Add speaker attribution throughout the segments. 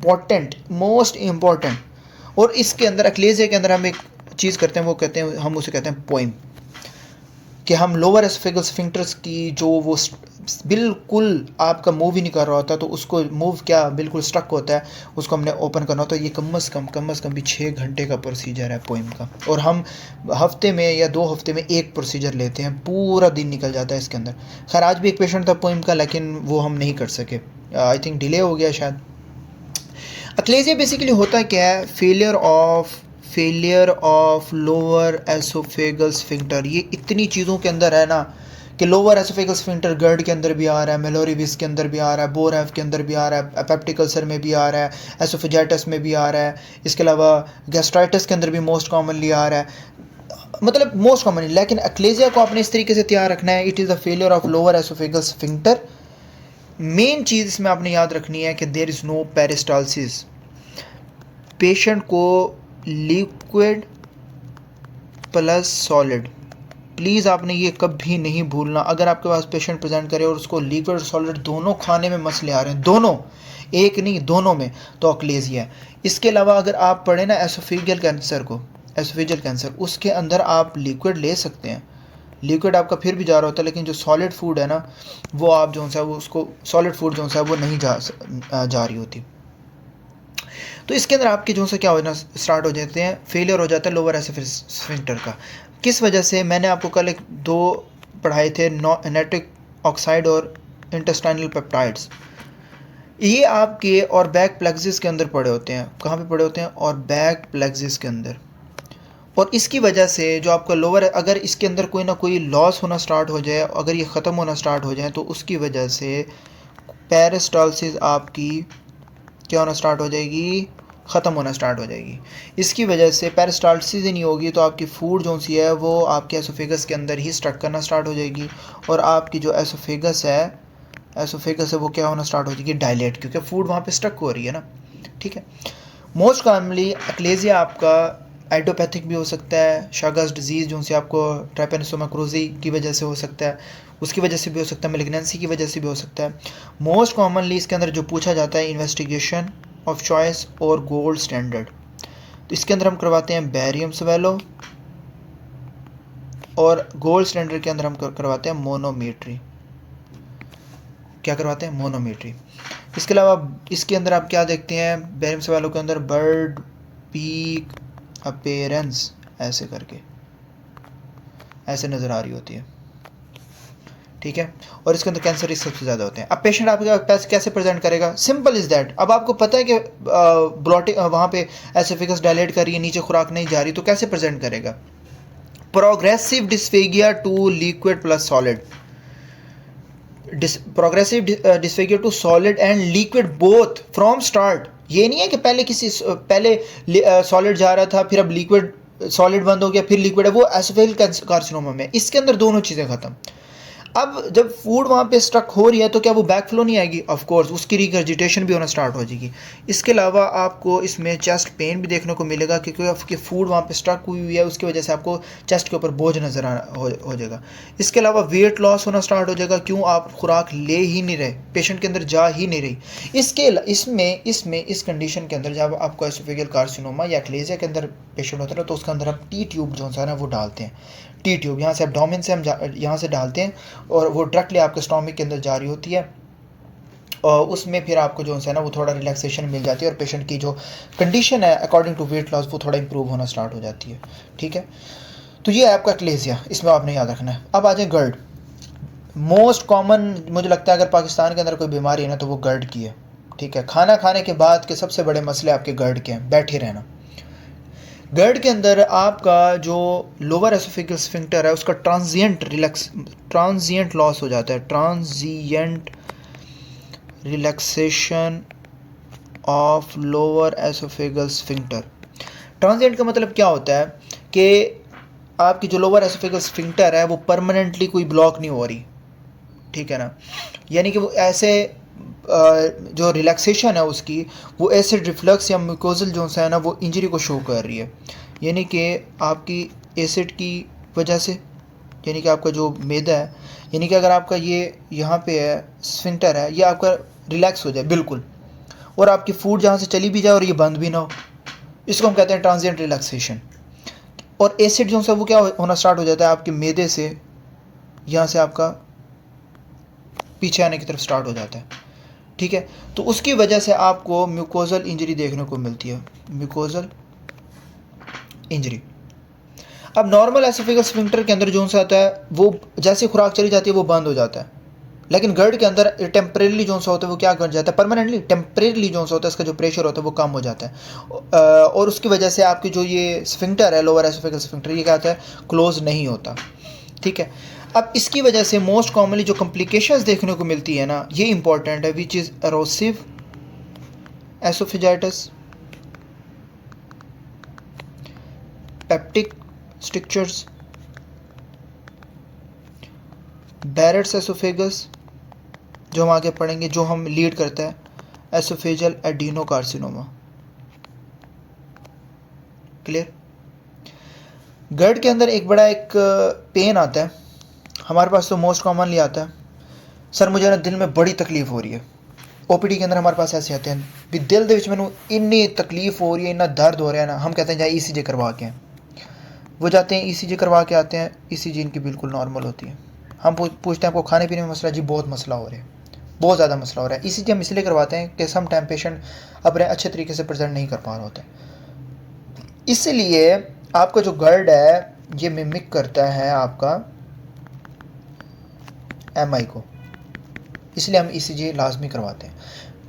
Speaker 1: Important, most important. और इसके अंदर अक्लेजिया के अंदर हम एक चीज़ करते हैं, वो कहते हैं, हम उसे कहते हैं पोइम, कि हम लोअर एसोफेगल स्फिंक्टर्स की जो वो बिल्कुल आपका मूव ही नहीं कर रहा होता, तो उसको मूव क्या बिल्कुल स्टक होता है, उसको हमने ओपन करना होता है। ये कम से कम भी 6 घंटे का प्रोसीजर है पोइम का, और हम हफ्ते में या 2 हफ्ते में एक प्रोसीजर लेते हैं, पूरा दिन निकल जाता है इसके अंदर। खैर आज भी एक पेशेंट था पोइम का, लेकिन वो हम नहीं कर सके, आई थिंक डिले हो गया शायद। अक्लेजिया बेसिकली होता क्या है, failure of lower oesophageal sphincter. ये इतनी चीज़ों के अंदर है ना, कि लोअर एसोफेगल स्फिंक्टर गर्ड के अंदर भी आ रहा है, मेलोरिविस के अंदर भी आ रहा है, बोरेफ के अंदर भी आ रहा है, पेप्टिक अल्सर में भी आ रहा है, एसोफेजाइटिस में भी आ रहा है, इसके अलावा गैस्ट्राइटिस के अंदर भी मोस्ट कॉमनली आ रहा है, मतलब मोस्ट कॉमनली। लेकिन अक्लेजिया को आपने इस तरीके से तैयार रखना है, it is the failure of lower oesophageal sphincter. Main चीज़ इसमें आपने याद रखनी है कि there is no peristalsis. Patient को लिक्विड प्लस सॉलिड, प्लीज़ आपने ये कभी नहीं भूलना। अगर आपके पास पेशेंट प्रेजेंट करे और उसको लिक्विड और सॉलिड दोनों खाने में मसले आ रहे हैं, दोनों, एक नहीं दोनों में, तो अक्लेजिया है। इसके अलावा अगर आप पढ़े ना एसोफेजियल कैंसर को, एसोफेजियल कैंसर, उसके अंदर आप लिक्विड ले सकते हैं, लिक्विड आपका फिर भी जा रहा होता है, लेकिन जो सॉलिड फूड है ना, वो आप जो सा वो उसको सॉलिड फूड जो सा वो नहीं जा रही होती। तो इसके अंदर आपके जो से क्या होना स्टार्ट हो जाते हैं, फेलियर हो जाता है लोअर एसोफेजियल स्फिंक्टर का। किस वजह से, मैंने आपको कल एक 2 पढ़ाए थे, नाइट्रिक ऑक्साइड और इंटेस्टाइनल पेप्टाइड्स। ये आपके और बैक प्लेक्सिस के अंदर पड़े होते हैं। कहाँ पे पड़े होते हैं? और बैक प्लेक्सिस के अंदर। और इसकी वजह से जो आपका लोअर, अगर इसके अंदर कोई ना कोई लॉस होना स्टार्ट हो जाए, अगर ये ख़त्म होना स्टार्ट हो जाए, तो उसकी वजह से पेरिस्टालसिस आपकी क्या होना स्टार्ट हो जाएगी, ख़त्म होना स्टार्ट हो जाएगी। इसकी वजह से पेरिस्टालसिस ही नहीं होगी, तो आपकी फूड जो सी है वो आपके एसोफेगस के अंदर ही स्टक करना स्टार्ट हो जाएगी, और आपकी जो एसोफेगस है वो क्या होना स्टार्ट हो जाएगी, डायलेट, क्योंकि फूड वहाँ पे स्टक हो रही है ना। ठीक है। मोस्ट कॉमनली अक्लेजिया आपका आइडियोपैथिक भी हो सकता है, शागास डिजीज़ जो से आपको ट्राइपेनोसोमा क्रूजी की वजह से हो सकता है, उसकी वजह से भी हो सकता है, मेलिग्नेंसी की वजह से भी हो सकता है। मोस्ट कॉमनली इसके अंदर जो पूछा जाता है, इन्वेस्टिगेशन ऑफ चॉइस और गोल्ड स्टैंडर्ड, तो इसके अंदर हम करवाते हैं बैरियम स्वेलो, और गोल्ड स्टैंडर्ड के अंदर हम करवाते हैं मोनोमेट्री। क्या करवाते हैं? मोनोमेट्री। इसके अलावा इसके अंदर आप क्या देखते हैं, बैरियम स्वेलो के अंदर बर्ड पीक अपीयरेंस, ऐसे करके ऐसे नज़र आ रही होती है। ठीक है। और इसके अंदर कैंसर रिस्क सबसे ज़्यादा होते हैं। अब पेशेंट आपके पास कैसे प्रेजेंट करेगा? Simple is that. अब आपको पता है कि ब्लॉटिंग वहाँ पे एसोफेगस डायलेट कर रही है, नीचे खुराक नहीं जा रही, तो कैसे प्रेजेंट करेगा? Progressive dysphagia to liquid plus solid, progressive dysphagia to solid and liquid both from start. ये नहीं है कि पहले सॉलिड जा रहा था, फिर अब लिक्विड, सॉलिड बंद हो गया, फिर लिक्विड है, वो एसोफेजियल कार्सिनोमा में। इसके अंदर दोनों चीज़ें ख़त्म। अब जब फूड वहाँ पे स्टक हो रही है, तो क्या वो बैक फ्लो नहीं आएगी? ऑफ कोर्स, उसकी रिगर्जिटेशन भी होना स्टार्ट हो जाएगी। इसके अलावा आपको इसमें चेस्ट पेन भी देखने को मिलेगा, क्योंकि आपकी फूड वहाँ पे स्टक हुई है, उसकी वजह से आपको चेस्ट के ऊपर बोझ नज़र हो जाएगा। इसके अलावा वेट लॉस होना स्टार्ट हो जाएगा, क्यों? आप खुराक ले ही नहीं रहे, पेशेंट के अंदर जा ही नहीं रही। इस कंडीशन के अंदर जब आपको एसोफेजियल कार्सिनोमा या अक्लेजिया के अंदर पेशेंट होता है, तो उसके अंदर हम टी ट्यूब जो है ना वो डालते हैं। टी ट्यूब यहाँ से एब्डोमेन से हम यहाँ से डालते हैं, और वो डायरेक्टली आपके स्टोमक के अंदर जारी होती है, और उसमें फिर आपको जो है ना वो थोड़ा रिलैक्सेशन मिल जाती है, और पेशेंट की जो कंडीशन है अकॉर्डिंग टू वेट लॉस वो थोड़ा इंप्रूव होना स्टार्ट हो जाती है। ठीक है। तो ये है आपका अक्लेजिया, इसमें आपने याद रखना है। अब आ जाए गर्ड। मोस्ट कॉमन मुझे लगता है अगर पाकिस्तान के अंदर कोई बीमारी है ना, तो वो गर्ड की है। ठीक है। खाना खाने के बाद के सबसे बड़े मसले आपके गर्ड के हैं, बैठे रहना। गर्ड के अंदर आपका जो लोअर एसोफेजियल स्फिंक्टर है, उसका ट्रांजिएंट लॉस हो जाता है, transient relaxation of lower oesophageal sphincter. Transient का मतलब क्या होता है कि आपकी जो लोअर एसोफेजियल स्फिंक्टर है वो परमानेंटली कोई ब्लॉक नहीं हो रही। ठीक है ना, यानी कि वो ऐसे जो रिलैक्सेशन है उसकी, वो एसिड रिफ्लक्स या म्यूकोजल जो है ना वो इंजरी को शो कर रही है, यानी कि आपकी एसिड की वजह से, यानी कि आपका जो मैदा है, यानी कि अगर आपका ये यहाँ पे है स्फिंक्टर है, ये आपका रिलैक्स हो जाए बिल्कुल, और आपकी फूड जहाँ से चली भी जाए और ये बंद भी ना हो, इसको हम कहते हैं ट्रांजिएंट रिलैक्सेशन। और एसिड जो है वो क्या होना स्टार्ट हो जाता है आपके मैदे से, यहाँ से आपका पीछे आने की तरफ स्टार्ट हो जाता है, ठीक है। तो उसकी वजह से आपको म्यूकोजल इंजरी देखने को मिलती है, म्यूकोजल इंजरी। अब नॉर्मल एसोफेगल स्फिंक्टर के अंदर जो सा आता है वो जैसे खुराक चली जाती है वो बंद हो जाता है, लेकिन गर्ड के अंदर टेम्परेली जो सा होता है वो क्या कर जाता है, परमानेंटली टेम्परेली जो सा होता है इसका जो प्रेशर होता है वो कम हो जाता है, और उसकी वजह से आपकी जो ये स्फिंक्टर है, लोअर एसोफेगल स्फिंक्टर, ये क्या होता है, क्लोज नहीं होता, ठीक है। अब इसकी वजह से मोस्ट कॉमनली जो कॉम्प्लिकेशंस देखने को मिलती है ना, ये इंपॉर्टेंट है, which is erosive oesophagitis, peptic strictures, Barrett's oesophagus, जो हम आगे पढ़ेंगे, जो हम लीड करता है एसोफेजल एडिनोकार्सिनोमा। क्लियर। गर्ड के अंदर एक बड़ा एक पेन आता है, हमारे पास तो मोस्ट कॉमनली आता है, सर मुझे ना दिल में बड़ी तकलीफ हो रही है। ओपीडी के अंदर हमारे पास ऐसे आते हैं भी दिल दे विच मैनू इन्नी तकलीफ हो रही है, इन्ना दर्द हो रहा है ना, हम कहते हैं जाए ईसीजी करवा के हैं। वो जाते हैं ईसीजी करवा के आते हैं, ईसीजी इनकी बिल्कुल नॉर्मल होती है। हम पूछते हैं आपको खाने पीने में मसला, जी बहुत मसला हो रहा है, बहुत ज़्यादा मसला हो रहा है। ईसीजी हम इसलिए करवाते हैं कि सम टाइम पेशेंट अपने अच्छे तरीके से प्रेजेंट नहीं कर पा रहे होते, इसलिए आपका जो गर्ड है ये मिमिक करता है आपका एमआई को, इसलिए हम ईसीजी लाजमी करवाते हैं।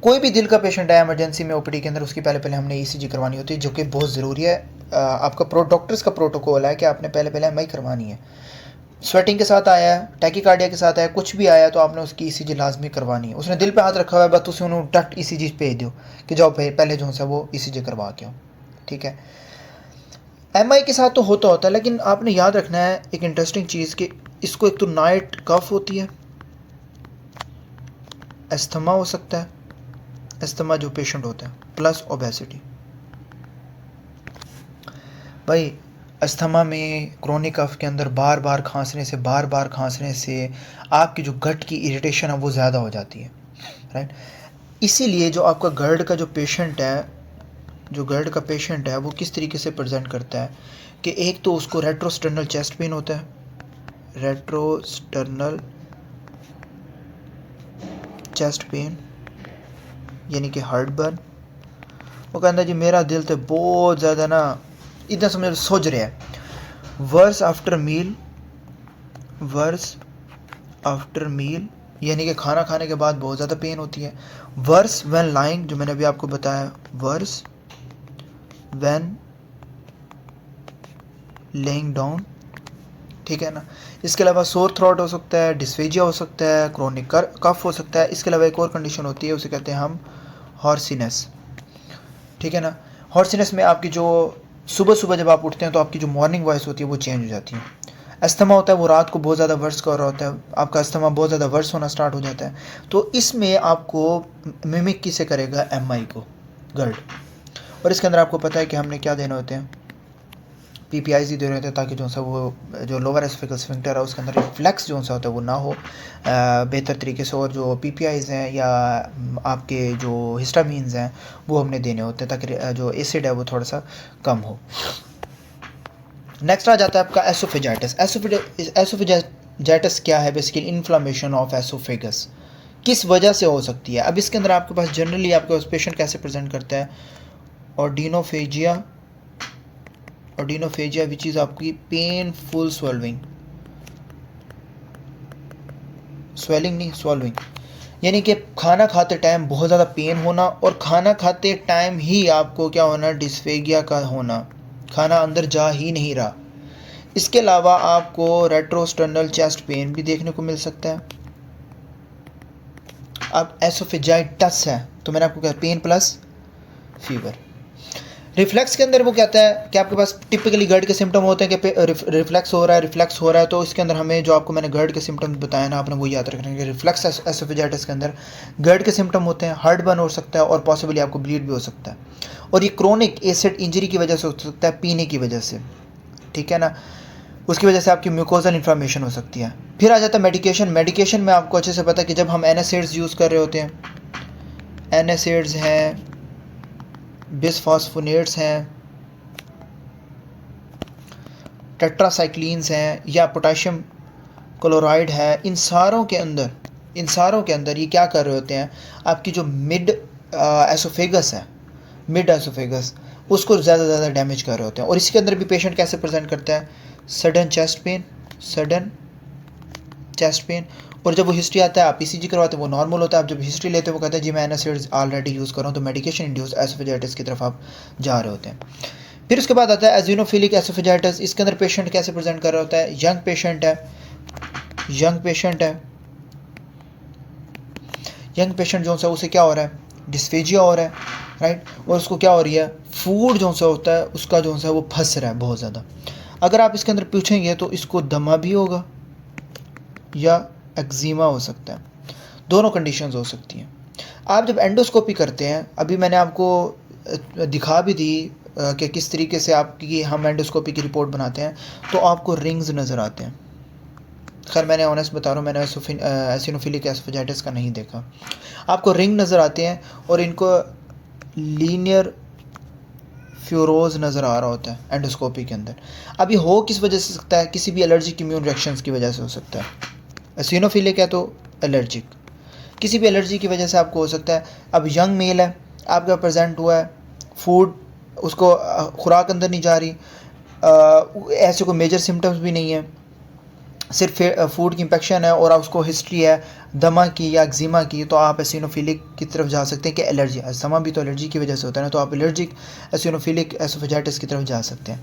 Speaker 1: कोई भी दिल का पेशेंट है इमरजेंसी में ओपीडी के अंदर, उसकी पहले हमने ईसीजी करवानी होती है, जो कि बहुत ज़रूरी है। आपका डॉक्टर्स का प्रोटोकॉल है कि आपने पहले एमआई करवानी है। स्वेटिंग के साथ आया है, टैकीकार्डिया के साथ आया, कुछ भी आया तो आपने उसकी ईसीजी लाजमी करवानी है। उसने दिल पे हाथ रखा हुआ है, बस उसे उन्होंने डट ईसीजी भेज दो कि जाओ पहले जो है वो ईसीजी करवा के आओ, ठीक है। एमआई के साथ तो होता है, लेकिन आपने याद रखना है एक इंटरेस्टिंग चीज़ कि इसको एक तो नाइट कफ होती है, एस्थमा हो सकता है, एस्थमा जो पेशेंट होता है, प्लस ओबेसिटी। भाई अस्थमा में क्रोनिक कफ के अंदर बार बार खांसने से आपकी जो गट की इरिटेशन है वो ज़्यादा हो जाती है, राइट। इसीलिए जो आपका गर्ड का जो पेशेंट है वो किस तरीके से प्रेजेंट करता है कि एक तो उसको रेट्रोस्टर्नल चेस्ट पेन होता है, रेट्रोस्टर्नल चेस्ट पेन यानी कि हार्ट बर्न। वो कहता है जी मेरा दिल तो बहुत ज़्यादा ना इतना समझ सोच रहा है। वर्स आफ्टर मील यानी कि खाना खाने के बाद बहुत ज़्यादा पेन होती है। वर्स व्हेन लाइंग, जो मैंने अभी आपको बताया, वर्स व्हेन लेइंग डाउन, ठीक है ना। इसके अलावा सोर थ्रोट हो सकता है, डिस्फेजिया हो सकता है, क्रोनिक कफ हो सकता है। इसके अलावा एक और कंडीशन होती है, उसे कहते हैं हम हॉर्सीनेस, ठीक है ना। हॉर्सीनेस में आपकी जो सुबह जब आप उठते हैं तो आपकी जो मॉर्निंग वॉइस होती है वो चेंज हो जाती है। अस्थमा होता है वो रात को बहुत ज़्यादा वर्स कर रहा होता है, आपका अस्थमा बहुत ज़्यादा वर्स होना स्टार्ट हो जाता है। तो इसमें आपको मिमिक किसे करेगा, एमआई को, गर्ड। और इसके अंदर आपको पता है कि हमने क्या देने होते हैं, पीपीआईज ही दे रहे होते हैं ताकि जो सा वो जो लोअर एसोफेगल स्फिंक्टर है उसके अंदर रिफ्लेक्स जो सा होता है वो ना हो बेहतर तरीके से। और जो पीपीआईज हैं या आपके जो हिस्टामीन्स हैं वो हमने देने होते हैं ताकि जो एसिड है वो थोड़ा सा कम हो। नेक्स्ट आ जाता है आपका एसोफेजाइटिस। एसोफेजाइटिस क्या है, बेसिकली इन्फ्लामेशन ऑफ एसोफेगस। किस वजह से हो सकती है। अब इसके अंदर आपके पास जनरली आपके पास पेशेंट कैसे प्रेजेंट करता है, ऑर्डिनोफेजिया विच इज़ आपकी पेनफुल स्वेलिंग, यानी कि खाना खाते टाइम बहुत ज़्यादा पेन होना, और खाना खाते टाइम ही आपको क्या होना, डिस्फेगिया का होना, खाना अंदर जा ही नहीं रहा। इसके अलावा आपको रेट्रोस्टर्नल चेस्ट पेन भी देखने को मिल सकता है। अब एसोफेजाइटिस है तो मैंने आपको कहा पेन प्लस फीवर। रिफ्लेक्स के अंदर वो कहता है कि आपके पास टिपिकली गर्ड के सिम्टम होते हैं कि रिफ्लेक्स हो रहा है, तो इसके अंदर हमें जो आपको मैंने गर्ड के सिम्टम बताया ना, आपने वो याद रखना है कि रिफ्लेक्स एसोफेजाइटिस के अंदर गर्ड के सिम्टम होते हैं, हार्ट बर्न हो सकता है और पॉसिबली आपको ब्लीड भी हो सकता है। और ये क्रोनिक एसिड इंजरी की वजह से हो सकता है, पीने की वजह से, ठीक है ना। उसकी वजह से आपकी म्यूकोजल इन्फ्लामेशन हो सकती है। फिर आ जाता है मेडिकेशन में आपको अच्छे से पता है कि जब हम एनासिड्स यूज़ कर रहे होते हैं, एनएसिड्स हैं, बिसफॉस्फोनेट्स हैं, टेट्रासाइक्लिन्स हैं या पोटेशियम क्लोराइड है, इन सारों के अंदर ये क्या कर रहे होते हैं, आपकी जो मिड एसोफेगस है, मिड एसोफेगस, उसको ज़्यादा से ज़्यादा डैमेज कर रहे होते हैं। और इसके अंदर भी पेशेंट कैसे प्रेजेंट करता है, सडन चेस्ट पेन। और जब वो हिस्ट्री आता है, आप ईसीजी करवाते हैं, वो नॉर्मल होता है। आप जब हिस्ट्री लेते हैं, वो कहता है जी मैं एनासिड्स ऑलरेडी यूज़ कर रहा हूँ, तो मेडिकेशन इंड्यूस्ड एसोफेजाइटिस की तरफ आप जा रहे होते हैं। फिर उसके बाद आता है एजिनोफिलिक एसोफेजाइटिस। इसके अंदर पेशेंट कैसे प्रेजेंट कर रहा होता है, यंग पेशेंट जो सा उसे क्या हो रहा है, डिस्फेजिया हो रहा है, राइट। और उसको क्या हो रही है, फूड जो सा होता है उसका जो सा वो फंस रहा है बहुत ज़्यादा। अगर आप इसके अंदर पूछेंगे तो इसको दमा भी होगा या एक्जिमा हो सकता है, दोनों कंडीशंस हो सकती हैं। आप जब एंडोस्कोपी करते हैं, अभी मैंने आपको दिखा भी दी कि किस तरीके से आपकी हम एंडोस्कोपी की रिपोर्ट बनाते हैं, तो आपको रिंग्स नज़र आते हैं। खैर मैंने ऑनेस्ट बता रहा हूँ, मैंने एसिनोफिलिक एसोफेजाइटिस का नहीं देखा। आपको रिंग नज़र आते हैं और इनको लीनियर फ्यूरोज नज़र आ रहा होता है एंडोस्कोपी के अंदर। अब ये हो किस वजह से सकता है, किसी भी एलर्जिक इम्यून रिएक्शंस की वजह से हो सकता है। एसिनोफिलिक है तो एलर्जिक, किसी भी एलर्जी की वजह से आपको हो सकता है। अब यंग मेल है, आपका प्रेजेंट हुआ है, फूड उसको खुराक अंदर नहीं जा रही, ऐसे कोई मेजर सिम्टम्स भी नहीं है, सिर्फ फूड की इन्फेक्शन है और उसको हिस्ट्री है दमा की या एक्जिमा की, तो आप एसिनोफिलिक की तरफ जा सकते हैं कि एलर्जी, दमा भी तो एलर्जी की वजह से होता है ना, तो आप एलर्जिक एसिनोफिलिक एसोफेजाइटिस की तरफ जा सकते हैं।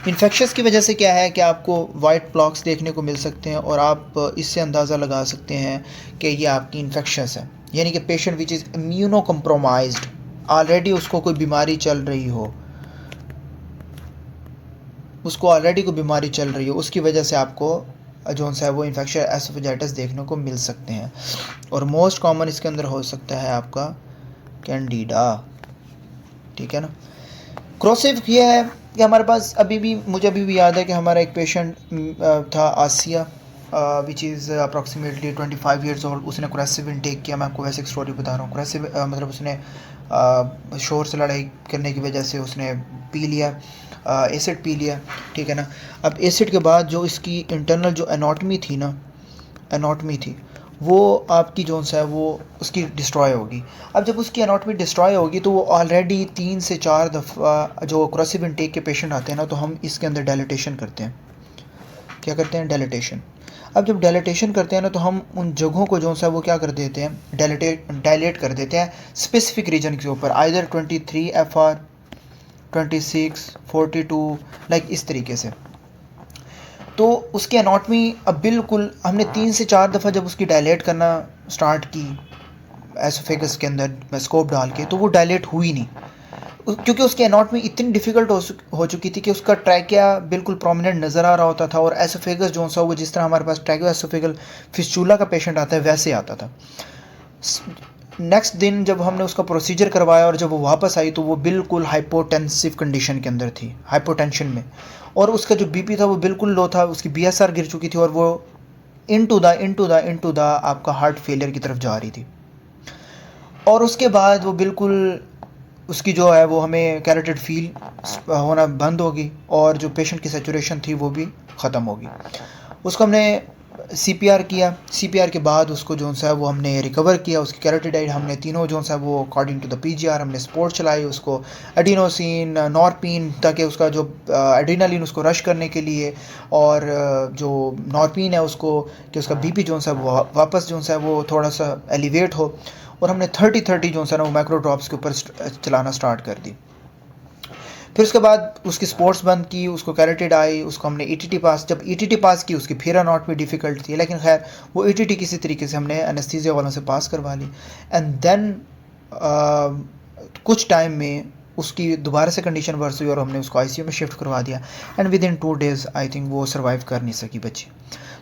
Speaker 1: इन्फेक्शस की वजह से क्या है कि आपको वाइट प्लॉक्स देखने को मिल सकते हैं और आप इससे अंदाज़ा लगा सकते हैं कि ये आपकी इन्फेक्शस है, यानी कि patient which is immuno compromised, already उसको कोई बीमारी चल रही हो, उसकी वजह से आपको जो सा है वो इन्फेक्शन एसोफेजाइटिस देखने को मिल सकते हैं। और मोस्ट कॉमन इसके अंदर हो सकता है आपका कैंडिडा, ठीक है ना। क्रोसिव ये है कि हमारे पास मुझे अभी भी याद है कि हमारा एक पेशेंट था Asiya, which is approximately 25 years old. उसने क्रोसिव इनटेक किया, मैं आपको वैसे एक स्टोरी बता रहा हूँ। क्रोसिव मतलब उसने शोर से लड़ाई करने की वजह से उसने पी लिया, एसिड पी लिया, ठीक है ना। अब एसिड के बाद जो इसकी इंटरनल जो एनाटॉमी थी वो आपकी जो सा है वो उसकी डिस्ट्रॉय होगी। अब जब उसकी एनाटॉमी डिस्ट्रॉय होगी तो वो ऑलरेडी 3 से 4 दफ़ा जो क्रोसिव इनटेक के पेशेंट आते हैं ना, तो हम इसके अंदर डायलिटेशन करते हैं। क्या करते हैं, डायलिटेशन। अब जब डायलिटेशन करते हैं ना, तो हम उन जगहों को जो सा वो क्या कर देते हैं, डायलेट कर देते हैं स्पेसिफिक रीजन के ऊपर, आइदर 23 FR 26 42 लाइक इस तरीके से। तो उसकी एनाटॉमी अब बिल्कुल हमने 3 से 4 दफ़ा जब उसकी डायलेट करना स्टार्ट की एसोफेगस के अंदर स्कोप डाल के, तो वो डायलेट हुई नहीं, क्योंकि उसकी एनाटॉमी इतनी डिफ़िकल्ट हो चुकी थी कि उसका ट्रैकिया बिल्कुल प्रोमिनेंट नज़र आ रहा होता था। और एसोफेगस जो सा वो जिस तरह हमारे पास ट्रैकियो एसोफेगल फिस्चूला का पेशेंट आता है वैसे आता था। नेक्स्ट दिन जब हमने उसका प्रोसीजर करवाया और जब वो वापस आई तो वो बिल्कुल हाइपोटेंसिव कंडीशन के अंदर थी, हाइपोटेंशन में, और उसका जो बीपी था वो बिल्कुल लो था, उसकी बीएसआर गिर चुकी थी और वो इनटू द आपका हार्ट फेलियर की तरफ जा रही थी। और उसके बाद वो बिल्कुल उसकी जो है वो हमें कैरेटेड फील होना बंद होगी और जो पेशेंट की सैचुरेशन थी वो भी ख़त्म होगी। उसको हमने CPR किया, CPR के बाद उसको जो सा है वो हमने रिकवर किया, उसकी कैरोटिडाइड हमने तीनों जो सा है वो अकॉर्डिंग टू द PGR हमने स्पोर्ट चलाई, उसको एडिनोसिन नॉरपिन, ताकि उसका जो एड्रीनलिन उसको रश करने के लिए, और जो नॉरपिन है उसको कि उसका BP जो सा वो वापस जो सा है वो थोड़ा सा एलिवेट हो। और हमने 30-30 जो सा ना वो माइक्रो ड्रॉप्स के ऊपर चलाना स्टार्ट कर दी। फिर उसके बाद उसकी स्पोर्ट्स बंद की, उसको कैरेटिड आई, उसको हमने ETT पास, जब ETT पास की उसकी फिर एनाटॉमी डिफ़िकल्ट थी, लेकिन खैर वो ETT किसी तरीके से हमने एनेस्थीसिया वालों से पास करवा ली। एंड देन कुछ टाइम में उसकी दोबारा से कंडीशन वर्स हुई और हमने उसको ICU में शिफ्ट करवा दिया। And with in 2 days I think वो सर्वाइव कर नहीं सकी बच्ची।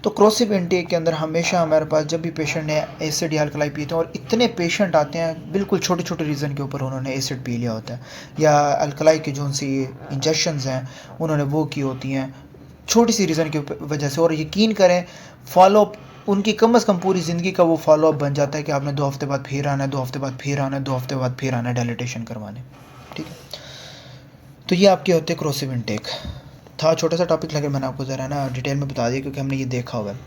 Speaker 1: तो क्रोसिव इनटेक के अंदर हमेशा हमारे पास जब भी पेशेंट ने एसिड या अल्कलाई पीते हैं, और इतने पेशेंट आते हैं बिल्कुल छोटे छोटे रीज़न के ऊपर उन्होंने एसिड पी लिया होता है या अल्कलाई की जो सी इंजेक्शंस हैं उन्होंने वो की होती हैं छोटी सी रीज़न की वजह से। और यकीन करें फॉलो उनकी कम से कम पूरी ज़िंदगी का वो फॉलोअप बन जाता है कि आपने 2 हफ्ते बाद फिर आना है, 2 हफ्ते बाद फिर आना है, 2 हफ्ते बाद फिर आना है डायलिटेशन करवाने, ठीक है। तो ये आपके होते हैं क्रोसिव इनटेक। था छोटा सा टॉपिक, लेकिन मैंने आपको ज़रा ना डिटेल में बता दिया क्योंकि हमने ये देखा हुआ है।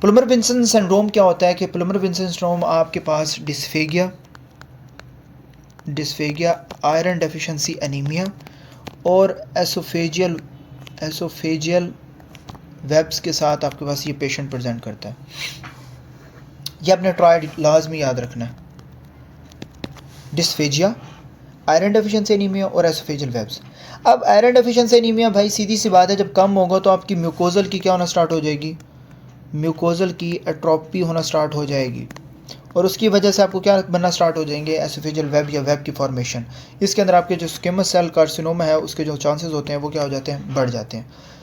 Speaker 1: प्लमर विंसन सिंड्रोम क्या होता है कि प्लमर विंसन सिंड्रोम आपके पास डिस्फेगिया, आयरन डेफिशिएंसी एनीमिया और एसोफेजियल वेब्स के साथ आपके पास ये पेशेंट प्रेजेंट करता है। ये आपने ट्राइड लाजमी याद रखना है, डिस्फेजिया, आयरन डेफिशिएंसी एनीमिया और एसोफेजियल वेब्स। अब आयरन डेफिशिएंसी एनीमिया भाई सीधी सी बात है, जब कम होगा तो आपकी म्यूकोजल की क्या होना स्टार्ट हो जाएगी, म्यूकोजल की एट्रोपी होना स्टार्ट हो जाएगी और उसकी वजह से आपको क्या बनना स्टार्ट हो जाएंगे, एसोफेजियल वेब या वेब की फॉर्मेशन। इसके अंदर आपके जो स्क्वेमस सेल कार्सिनोमा है उसके जो चांसेस होते हैं वो क्या हो जाते हैं, बढ़ जाते हैं।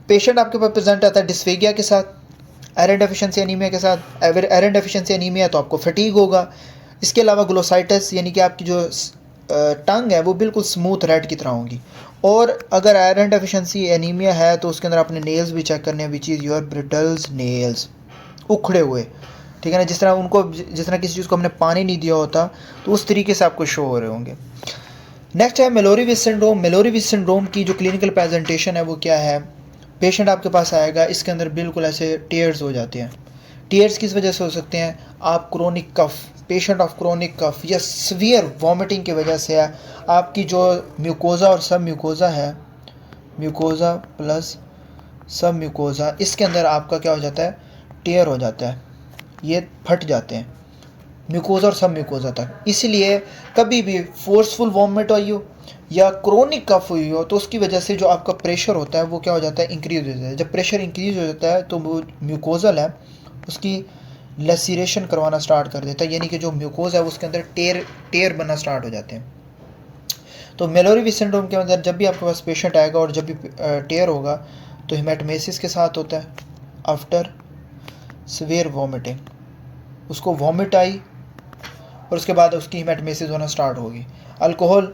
Speaker 1: पेशेंट आपके पास प्रेजेंट आता है डिस्फेगिया के साथ, आयरन डेफिशिएंसी एनीमिया के साथ। अगर आयरन डेफिशिएंसी एनीमिया तो आपको फटीग होगा। इसके अलावा ग्लोसाइटिस यानी कि आपकी जो टंग है वो बिल्कुल स्मूथ रेड की तरह होगी। और अगर आयरन डेफिशिएंसी एनीमिया है तो उसके अंदर अपने नेल्स भी चेक करने हैं, विच इज़ योर ब्रिटल्स नेल्स, उखड़े हुए, ठीक है ना, जिस तरह किसी चीज़ को हमने पानी नहीं दिया होता तो उस तरीके से आपको शो हो रहे होंगे। नेक्स्ट है मेलोरीविस सिंड्रोम। मेलोरीविस सिंड्रोम की जो क्लिनिकल प्रेजेंटेशन है वो क्या है, पेशेंट आपके पास आएगा, इसके अंदर बिल्कुल ऐसे टीयर्स हो जाते हैं। टीयर्स किस वजह से हो सकते हैं, आप chronic cough, patient of chronic cough या सीवियर वॉमिटिंग की वजह से है। आपकी जो म्यूकोज़ा और सब म्यूकोज़ा है, म्यूकोज़ा प्लस सब म्यूकोज़ा, इसके अंदर आपका क्या हो जाता है, टीयर हो जाता है, ये फट जाते हैं म्यूकोज़ा और सब म्यूकोज़ा तक। इसलिए कभी भी फोर्सफुल वॉमिट हुई हो या क्रोनिक कफ हुई हो तो उसकी वजह से जो आपका प्रेशर होता है वो क्या हो जाता है, इंक्रीज हो जाता है। जब प्रेशर इंक्रीज हो जाता है तो वो म्यूकोज़ल है उसकी लेसिरेशन करवाना स्टार्ट कर देता है, यानी कि जो म्यूकोज़ है उसके अंदर टेयर बनना स्टार्ट हो जाते हैं। तो मेलोरीविस सिंड्रोम के अंदर जब भी आपके पास पेशेंट आएगा और जब भी टेयर होगा तो हेमेटोमेसिस के साथ होता है आफ्टर सीवियर वॉमिटिंग। उसको वॉमिट आई और उसके बाद उसकी हेमेटोमेसिस होना स्टार्ट होगी। अल्कोहल,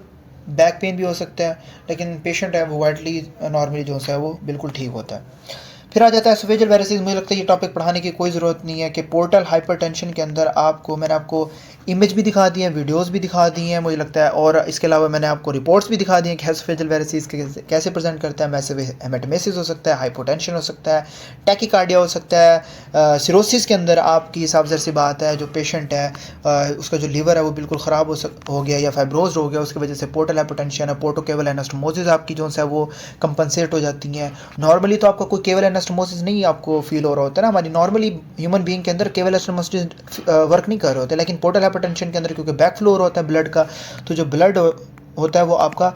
Speaker 1: बैक पेन भी हो सकता है, लेकिन पेशेंट है वो वाइडली नॉर्मली जो है वो बिल्कुल ठीक होता है। फिर आ जाता है एसोफेजियल वेरिसेस। मुझे लगता है ये टॉपिक पढ़ाने की कोई ज़रूरत नहीं है कि पोर्टल हाइपरटेंशन के अंदर मैंने आपको इमेज भी दिखा दी है, वीडियोस भी दिखा दी हैं मुझे लगता है, और इसके अलावा मैंने आपको रिपोर्ट्स भी दिखा दी हैं कि एसोफेजियल वेरिसेस कैसे प्रेजेंट करता है। मैसिव हेमेटोमेसिस हो सकता है, हाइपोटेंशन हो सकता है, टैकीकार्डिया हो सकता है, सिरोसिस के अंदर आपकी हिसाब से बात है जो पेशेंट है उसका जो लीवर है वो बिल्कुल ख़राब हो गया या फाइब्रोज हो गया, उसकी वजह से पोर्टल हाइपोटेंशन है, पोर्टोकेवल एनास्टोमोसिस आपकी जो है वो कंपनसेट हो जाती हैं। नॉर्मली तो आपका कोई केवल एनास्टोमोसिस नहीं आपको फील हो रहा होता है ना, हमारी नॉर्मली ह्यूमन बीइंग के अंदर केवल एनास्टोमोसिस वर्क नहीं कर रहे होते, लेकिन पोर्टल हाइपरटेंशन के अंदर क्योंकि बैक फ्लो होता है ब्लड का, तो जो ब्लड होता है वो आपका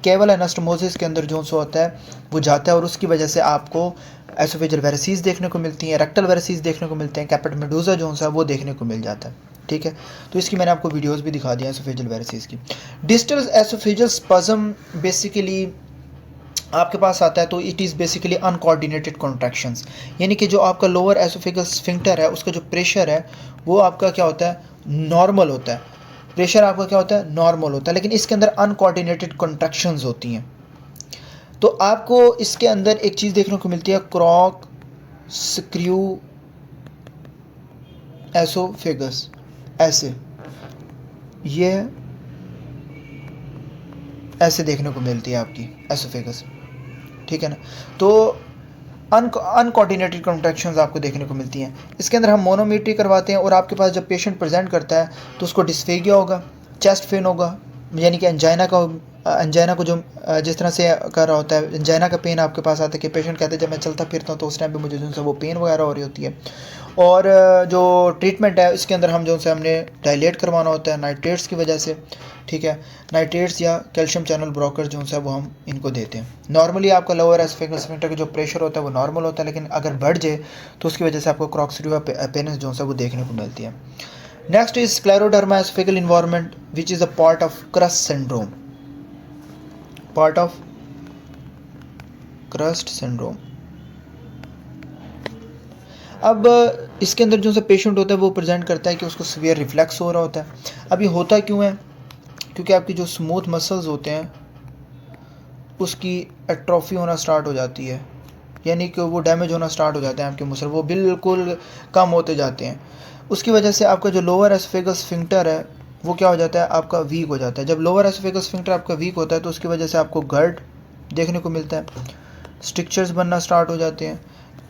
Speaker 1: केवल एनास्टोमोसिस के अंदर जो होता है वो जाता है और उसकी वजह से आपको एसोफेजियल वेरिसेस देखने को मिलती हैं, रेक्टल वेरिसेस देखने को मिलते हैं, कैपिटल मेडूजा जो है वो देखने को मिल जाता है, ठीक है। तो इसकी मैंने आपको वीडियोस भी दिखा दिया एसोफेजियल वेरिसेस की। डिस्टल एसोफेजियल स्पज़म बेसिकली आपके पास आता है तो it is basically uncoordinated contractions, यानी कि जो आपका लोअर एसोफेगल स्फिंक्टर है उसका जो प्रेशर है वो आपका क्या होता है, नॉर्मल होता है। प्रेशर आपका क्या होता है, नॉर्मल होता है, लेकिन इसके अंदर अनकोऑर्डिनेटेड कॉन्ट्रैक्शंस होती हैं। तो आपको इसके अंदर एक चीज़ देखने को मिलती है, क्रॉक स्क्रू एसोफेगस, ऐसे ये ऐसे देखने को मिलती है आपकी एसोफेगस, ठीक है ना। तो अनकोऑर्डिनेटेड कॉन्ट्रैक्शंस आपको देखने को मिलती हैं। इसके अंदर हम मोनोमेट्री करवाते हैं और आपके पास जब पेशेंट प्रेजेंट करता है तो उसको डिस्फेगिया होगा, चेस्ट पेन होगा, यानी कि एंजाइना को जो जिस तरह से कर रहा होता है, एंजाइना का पेन आपके पास आता है कि पेशेंट कहते हैं जब मैं चलता फिरता हूँ तो उस टाइम पे मुझे जो है वो पेन वगैरह हो रही होती है। और जो ट्रीटमेंट है इसके अंदर हम जो है हमने डायलेट करवाना होता है नाइट्रेट्स की वजह से, ठीक है। नाइट्रेट्स या कैल्शियम चैनल ब्रोकर जो है वो हम इनको देते हैं। नॉर्मली आपका लोअर एसोफेगल स्फिंक्टर का जो प्रेशर होता है वो नॉर्मल होता है, लेकिन अगर बढ़ जाए तो उसकी वजह से आपको क्रॉक्सरिया पेनिस जो है वो देखने को मिलती है। Next is scleroderma oesophageal environment which is a part of crust syndrome, part of crust syndrome. अब इसके अंदर जो सा पेशेंट होता है वो प्रेजेंट करता है कि उसको सीवियर रिफ्लेक्स हो रहा होता है। अब ये होता क्यों है, क्योंकि आपकी जो स्मूथ मसल्स होते हैं उसकी एट्रोफी होना स्टार्ट हो जाती है, यानी कि वो डैमेज होना स्टार्ट हो जाते हैं आपके मसल, वो बिल्कुल कम होते जाते हैं। उसकी वजह से आपका जो लोअर एसोफेगस स्फिंक्टर है वो क्या हो जाता है, आपका वीक हो जाता है। जब लोअर एसोफेगस स्फिंक्टर आपका वीक होता है तो उसकी वजह से आपको गर्ड देखने को मिलता है, स्ट्रिक्चर्स बनना स्टार्ट हो जाते हैं,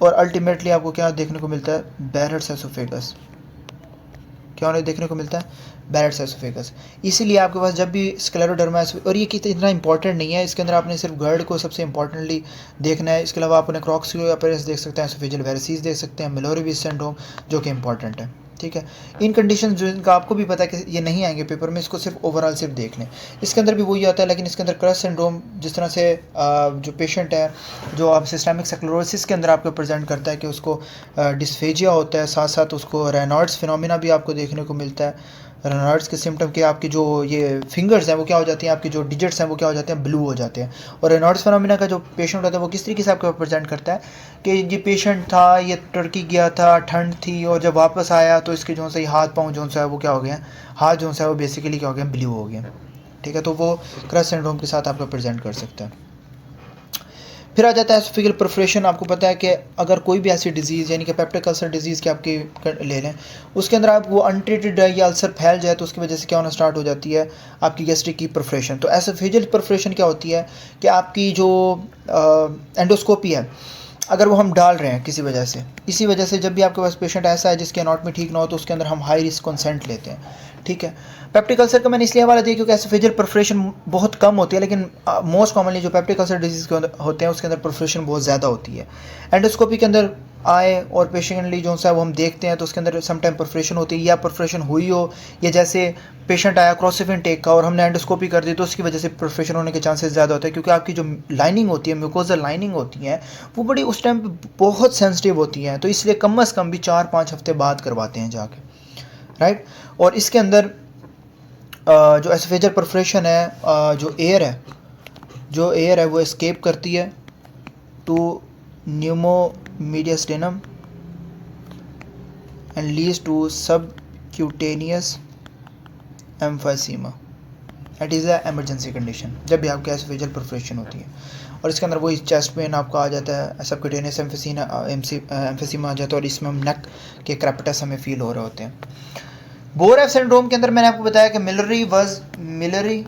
Speaker 1: और अल्टीमेटली आपको क्या देखने को मिलता है, बैरेट्स एसोफेगस। क्या उन्हें देखने को मिलता है, बैरेट्स एसोफेगस। इसीलिए आपके पास जब भी स्क्लेरोडर्मा, और ये इतना इंपॉर्टेंट नहीं है, इसके अंदर आपने सिर्फ गर्ड को सबसे इंपॉर्टेंटली देखना है। इसके अलावा आप उन्हें क्रॉक्सियो अपीयरेंस देख सकते हैं, एसोफेजियल वेरिसीज देख सकते हैं, मिलोरी सिंड्रोम जो कि इंपॉर्टेंट है, ठीक है। इन कंडीशन जो इनका आपको भी पता है कि ये नहीं आएंगे पेपर में, इसको सिर्फ ओवरऑल सिर्फ देख लें। इसके अंदर भी वही आता है, लेकिन इसके अंदर क्रश सिंड्रोम जिस तरह से जो पेशेंट है जो आप सिस्टेमिक स्क्लेरोसिस के अंदर आपको प्रेजेंट करता है कि उसको डिस्फेजिया होता है, साथ साथ उसको रेनॉल्ड्स फिनोमिना भी आपको देखने को मिलता है। रेनॉल्ड्स के सिम्टम के आपकी जो ये फिंगर्स हैं वो क्या हो जाती हैं, आपकी जो डिजिट्स हैं वो क्या हो जाते हैं, ब्लू हो जाते हैं। और रेनॉल्ड्स फिनोमिना का जो पेशेंट होता है वो किस तरीके से आपको प्रेजेंट करता है कि ये पेशेंट था, ये टर्की गया था, ठंड थी, और जब वापस आया तो इसके जो से हाथ पाँव जो है वो क्या हो गया, हाथ जो है वो बेसिकली क्या हो गया, ब्लू हो गया, ठीक है। तो वो क्रश सिंड्रोम के साथ आपको प्रेजेंट कर सकता है। फिर आ जाता है एसोफेजियल परफोरेशन। आपको पता है कि अगर कोई भी ऐसी डिजीज़ यानी कि पेप्टिक अल्सर डिजीज़ की आपकी ले लें, उसके अंदर आप वो अनट्रीटेड है या अल्सर फैल जाए तो उसकी वजह से क्या होना स्टार्ट हो जाती है, आपकी गैस्ट्रिक की परफोरेशन। तो एसोफेजियल परफोरेशन क्या होती है कि आपकी जो एंडोस्कोपी है अगर वो हम डाल रहे हैं किसी वजह से, इसी वजह से जब भी आपके पास पेशेंट ऐसा है जिसकी एनाटॉमी ठीक ना हो तो उसके अंदर हम हाई रिस्क कंसेंट लेते हैं, ठीक है। पेप्टिक अल्सर का मैंने इसलिए हवाला दिया क्योंकि एसोफेजियल परफोरेशन बहुत कम होती है, लेकिन मोस्ट कॉमनली जो पेप्टिक अल्सर डिजीज़ होते हैं उसके अंदर परफोरेशन बहुत ज़्यादा होती है। एंडोस्कोपी के अंदर आए और पेशेंटली जो सा वो हम देखते हैं तो उसके अंदर सम टाइम परफोरेशन होती है, या परफोरेशन हुई हो, या जैसे पेशेंट आया क्रॉसिव इनटेक का और हमने एंडोस्कोपी कर दी तो उसकी वजह से परफोरेशन होने के चांसेस ज़्यादा होते हैं, क्योंकि आपकी जो लाइनिंग होती है, म्यूकोजल लाइनिंग होती है, वो बड़ी उस टाइम पे बहुत सेंसिटिव होती हैं, तो इसलिए कम अज़ कम भी 4-5 हफ्ते बाद करवाते हैं जाके, राइट। और इसके अंदर जो एसोफेजियल परफोरेशन है, जो एयर है वो एस्केप करती है to pneumomediastinum and leads to subcutaneous emphysema. It is a emergency condition जब भी आपकी एसोफेजियल परफोरेशन होती है। और इसके अंदर वही चेस्ट पेन आपका आ जाता है, सबक्यूटेनियस एम्फाइसीमा आ जाता है, और इसमें हम नेक के क्रैपिटस हमें फील हो रहे होते हैं। बोरहैव सिंड्रोम के अंदर मैंने आपको बताया कि मिलरी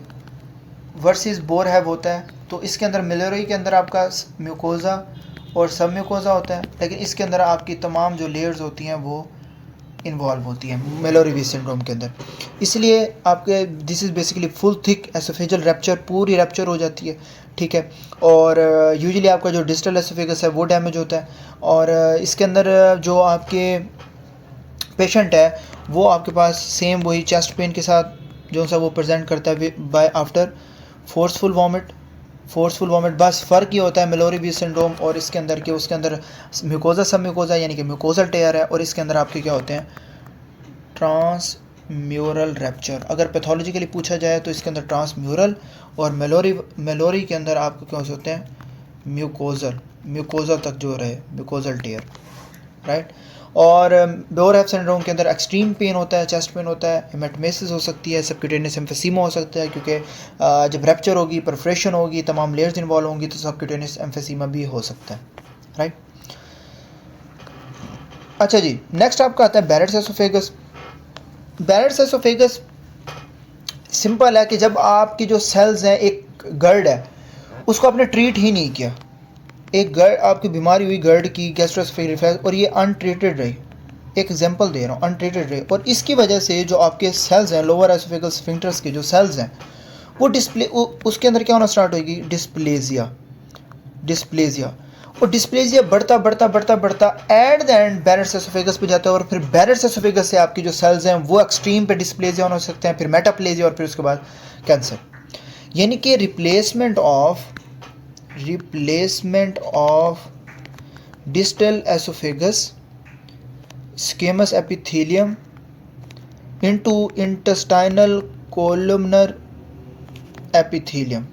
Speaker 1: वर्सेस बोरहैव होता है। तो इसके अंदर मिलरी के अंदर आपका म्यूकोजा और सब म्यूकोजा होता है, लेकिन इसके अंदर आपकी तमाम जो लेयर्स होती हैं वो इन्वॉल्व होती हैं मिलोरी सिंड्रोम के अंदर। इसलिए आपके this is basically full thick oesophageal rapture, पूरी रैप्चर हो जाती है, ठीक है। और यूजुअली आपका जो डिस्टल एसोफेगस है वो डैमेज होता है, और इसके अंदर जो आपके पेशेंट है वो आपके पास सेम वही चेस्ट पेन के साथ जो सा वो प्रेजेंट करता है बाय आफ्टर फोर्सफुल वॉमिट। बस फ़र्क ये होता है मिलोरी सिंड्रोम और इसके अंदर के, उसके अंदर म्यूकोजा सब म्यूकोजा यानी कि म्यूकोजल टेयर है, और इसके अंदर आपके क्या होते हैं, ट्रांसम्यूरल रैप्चर। अगर पैथोलॉजिकली पूछा जाए तो इसके अंदर ट्रांसम्यूरल, और मेलोरी के अंदर आपको क्या होते हैं, म्यूकोजल तक जो रहे, म्यूकोजल टेयर, राइट। और बोरहैव सिंड्रोम के अंदर एक्सट्रीम पेन होता है, चेस्ट पेन होता है, हेमेटोमेसिस हो सकती है, सबक्यूटेनियस एम्फीसीमा हो सकता है, क्योंकि जब रैप्चर होगी, परफोरेशन होगी, तमाम लेयर्स इन्वॉल्व होंगी तो सबक्यूटेनियस एम्फीसीमा भी हो सकता है, राइट। अच्छा जी, नेक्स्ट आपका आता है Barrett's oesophagus. Barrett's oesophagus simple है कि जब आपकी जो सेल्स हैं, एक गर्ड है उसको आपने ट्रीट ही नहीं किया, एक गर्ड आपकी बीमारी हुई गर्ड की, गैस्ट्रोएसोफेजियल रिफ्लक्स, और ये अनट्रीटेड रही, एक एग्जांपल दे रहा हूँ, अनट्रीटेड रही, और इसकी वजह से जो आपके सेल्स हैं लोअर एसोफेगल स्फिंक्टर्स के जो सेल्स हैं वो उसके अंदर क्या होना स्टार्ट होगी, डिस्प्लेजिया, और डिस्प्लेजिया बढ़ता at the end Barrett's oesophagus पे जाता है, और फिर बैरेट्स एसोफेगस से आपकी जो सेल्स हैं वो एक्सट्रीम पे डिस्प्लेजिया होने सकते हैं, फिर मेटाप्लेजिया, और फिर उसके बाद कैंसर। यानी कि replacement of distal esophagus squamous epithelium into intestinal columnar epithelium,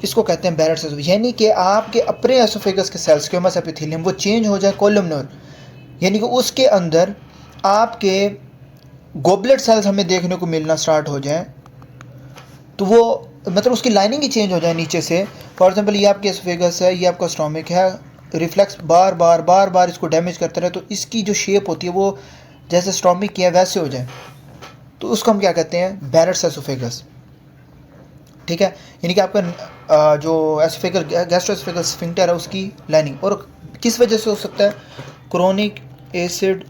Speaker 1: इसको कहते हैं बैरेट्स एसोफेगस। यानी कि आपके अपरे एसोफेगस के सेल्स स्क्वेमस एपिथेलियम वो चेंज हो जाए कोलुमनर, यानी कि उसके अंदर आपके गोबलेट सेल्स हमें देखने को मिलना स्टार्ट हो जाए, तो वो मतलब उसकी लाइनिंग ही चेंज हो जाए नीचे से। फॉर एग्जांपल ये आपके एसोफेगस है, ये आपका स्टोमक है, रिफ्लेक्स बार बार इसको डैमेज करते रहे, तो इसकी जो शेप होती है वो जैसे स्टॉमिक किया वैसे हो जाए, तो उसको हम क्या कहते हैं, बैरेट्स एसोफेगस। ठीक है, यानी कि आपका जो एसोफेगल गैस्ट्रोएसोफेगल स्फिंक्टर है उसकी लाइनिंग, और किस वजह से हो सकता है, क्रोनिक एसिड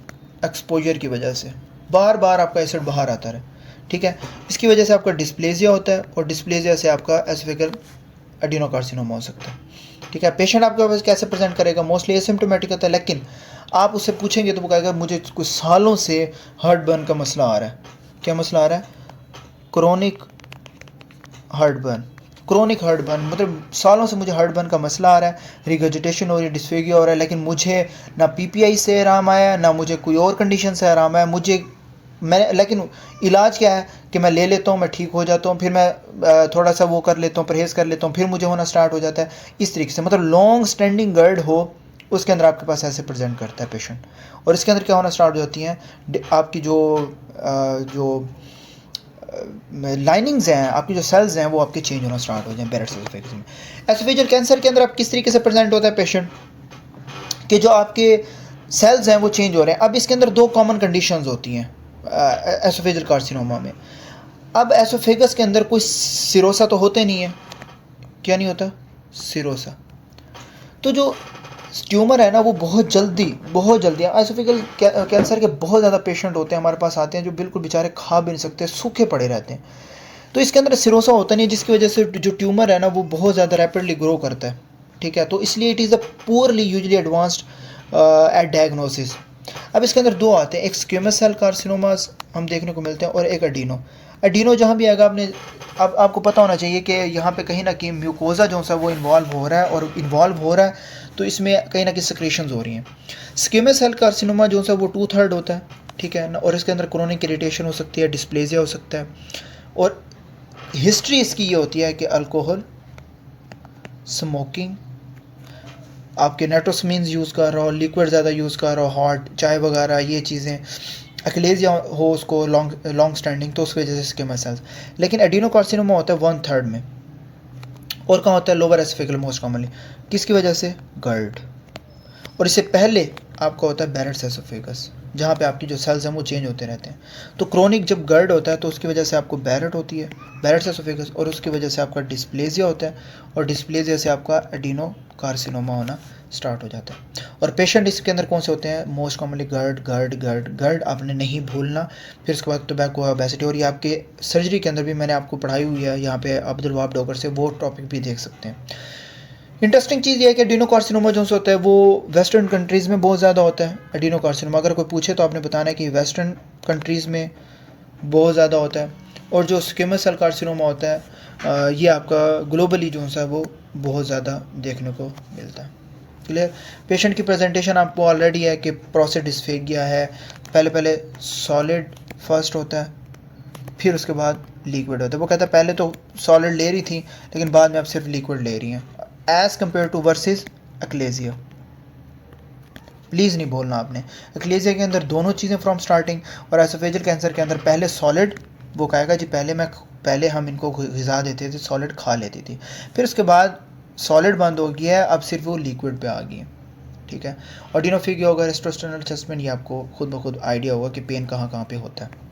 Speaker 1: एक्सपोजर की वजह से बार बार आपका एसिड बाहर आता रहे। ठीक है, इसकी वजह से आपका डिस्प्लेजिया होता है, और डिस्प्लेजिया से आपका एसोफेगल एडिनोकार्सिनोमा हो सकता है। ठीक है, पेशेंट आपके पास कैसे प्रेजेंट करेगा, मोस्टली एसिम्प्टोमेटिक होता है, लेकिन आप उससे पूछेंगे तो वो कहेगा मुझे कुछ सालों से हार्ट बर्न का मसला आ रहा है। क्या मसला आ रहा है, chronic heart burn. Chronic heart burn मतलब सालों से मुझे हार्ट बर्न का मसला आ रहा है, रिगर्जिटेशन हो रही है, डिस्फेगिया हो रहा है, लेकिन मुझे ना पीपीआई से आराम आया, ना मुझे कोई और कंडीशन से आराम आया, लेकिन इलाज क्या है कि मैं ले लेता हूँ, मैं ठीक हो जाता हूँ, फिर मैं थोड़ा सा वो कर लेता हूँ, परहेज़ कर लेता हूँ, फिर मुझे होना स्टार्ट हो जाता है। इस तरीके से मतलब लॉन्ग स्टैंडिंग गर्ड हो, उसके अंदर आपके पास ऐसे प्रेजेंट करता है पेशेंट, और इसके अंदर क्या होना स्टार्ट हो जाती हैं, आपकी जो लाइनिंग्स हैं, आपकी जो सेल्स हैं वो आपके चेंज होना स्टार्ट हो जाए बैरेट्स एसोफेगस में। एसोफेजियल कैंसर के अंदर आप किस तरीके से प्रेजेंट होता है पेशेंट, कि जो आपके सेल्स हैं वो चेंज हो रहे हैं। अब इसके अंदर दो कॉमन कंडीशंस होती हैं एसोफेजियल कार्सिनोमा में। अब एसोफेगस के अंदर कोई सिरोसा तो होते नहीं है, क्या नहीं होता, सिरोसा। तो जो ट्यूमर है ना वो बहुत जल्दी एसोफेजियल कैंसर के बहुत ज़्यादा पेशेंट होते हैं हमारे पास आते हैं, जो बिल्कुल बेचारे खा भी नहीं सकते, सूखे पड़े रहते हैं। तो इसके अंदर सिरोसा होता नहीं है, जिसकी वजह से जो ट्यूमर है ना वो बहुत ज़्यादा रैपिडली ग्रो करता है। ठीक है, तो इसलिए it is a poorly usually advanced at diagnosis. अब इसके अंदर दो आते हैं, एक स्क्वेमस सेल कार्सिनोमास हम देखने को मिलते हैं, और एक एडिनो जहाँ भी आएगा आपने, अब आपको पता होना चाहिए कि यहाँ पे कहीं ना कहीं म्यूकोजा जो सा वो इन्वॉल्व हो रहा है, और इन्वॉल्व हो रहा है तो इसमें कहीं ना कहीं सिक्रेशंस हो रही हैं। स्क्वेमस सेल कार्सिनोमा जो सा वो 2/3 होता है। ठीक है ना, और इसके अंदर क्रोनिक इरिटेशन हो सकती है, डिस्प्लेजिया हो सकता है, और हिस्ट्री इसकी ये होती है कि अल्कोहल, स्मोकिंग, आपके नाइट्रोसामिन्स यूज़ कर रहा हो, लिक्विड ज़्यादा यूज़ कर रहा हो, हॉट चाय वगैरह ये चीज़ें, एक्लेजिया हो उसको लॉन्ग स्टैंडिंग, तो उस वजह से स्क्वेमस सेल्स। लेकिन एडिनोकार्सिनोमा होता है 1/3 में, और कहाँ होता है, लोअर एसोफेगल मोस्ट कॉमनली, किसकी वजह से, गर्ड। और इससे पहले आपका होता है बैरेट्स एसोफेगस, जहाँ पे आपकी जो सेल्स हैं वो चेंज होते रहते हैं। तो क्रोनिक जब गर्ड होता है तो उसकी वजह से आपको बैरेट होती है, बैरेट्स एसोफेगस, और उसकी वजह से आपका डिस्प्लेजिया होता है, और डिस्प्लेजिया से आपका एडिनो कार्सिनोमा होना स्टार्ट हो जाता है। और पेशेंट इसके अंदर कौन से होते हैं, मोस्ट कॉमनली गर्ड आपने नहीं भूलना। फिर उसके बाद टोबैको, ओबेसिटी, और ये आपके सर्जरी के अंदर भी मैंने आपको पढ़ाई हुई है यहाँ पे अब्दुल वहाब डॉक्टर से, वो टॉपिक भी देख सकते हैं। इंटरेस्टिंग चीज़ ये है कि एडिनोकार्सिनोमा जो होता है वो वेस्टर्न कंट्रीज़ में बहुत ज़्यादा होता है। एडिनोकार्सिनोमा अगर कोई पूछे तो आपने बताना है कि वेस्टर्न कंट्रीज़ में बहुत ज़्यादा होता है, और जो स्क्वेमस सेल कार्सिनोमा होता है ये आपका ग्लोबली जो है वो बहुत ज़्यादा देखने को मिलता है। क्लियर। पेशेंट की प्रेजेंटेशन आपको ऑलरेडी है कि प्रोस्टेट डिस्फेगिया है, पहले सॉलिड फर्स्ट होता है, फिर उसके बाद लिक्विड होता है। वो कहता है पहले तो सॉलिड ले रही थी लेकिन बाद में आप सिर्फ लिक्विड ले रही हैं, as compare to versus achalasia. Please नहीं बोलना आपने, एक्लेजिया के अंदर दोनों चीज़ें फ्रॉम स्टार्टिंग, और एसोफेजियल कैंसर के अंदर पहले सॉलिड, वो कहेगा जी पहले हम इनको ग़िज़ा देते थे, सॉलिड खा लेती थी, फिर उसके बाद सॉलिड बंद हो गया है, अब सिर्फ वो लिक्विड पे आ गई है। ठीक है, और डिनोफिगिया होगा, रेस्ट्रोस्टेरनल एडजस्टमेंट, ये आपको खुद ब खुद आइडिया होगा कि पेन कहाँ पे होता है।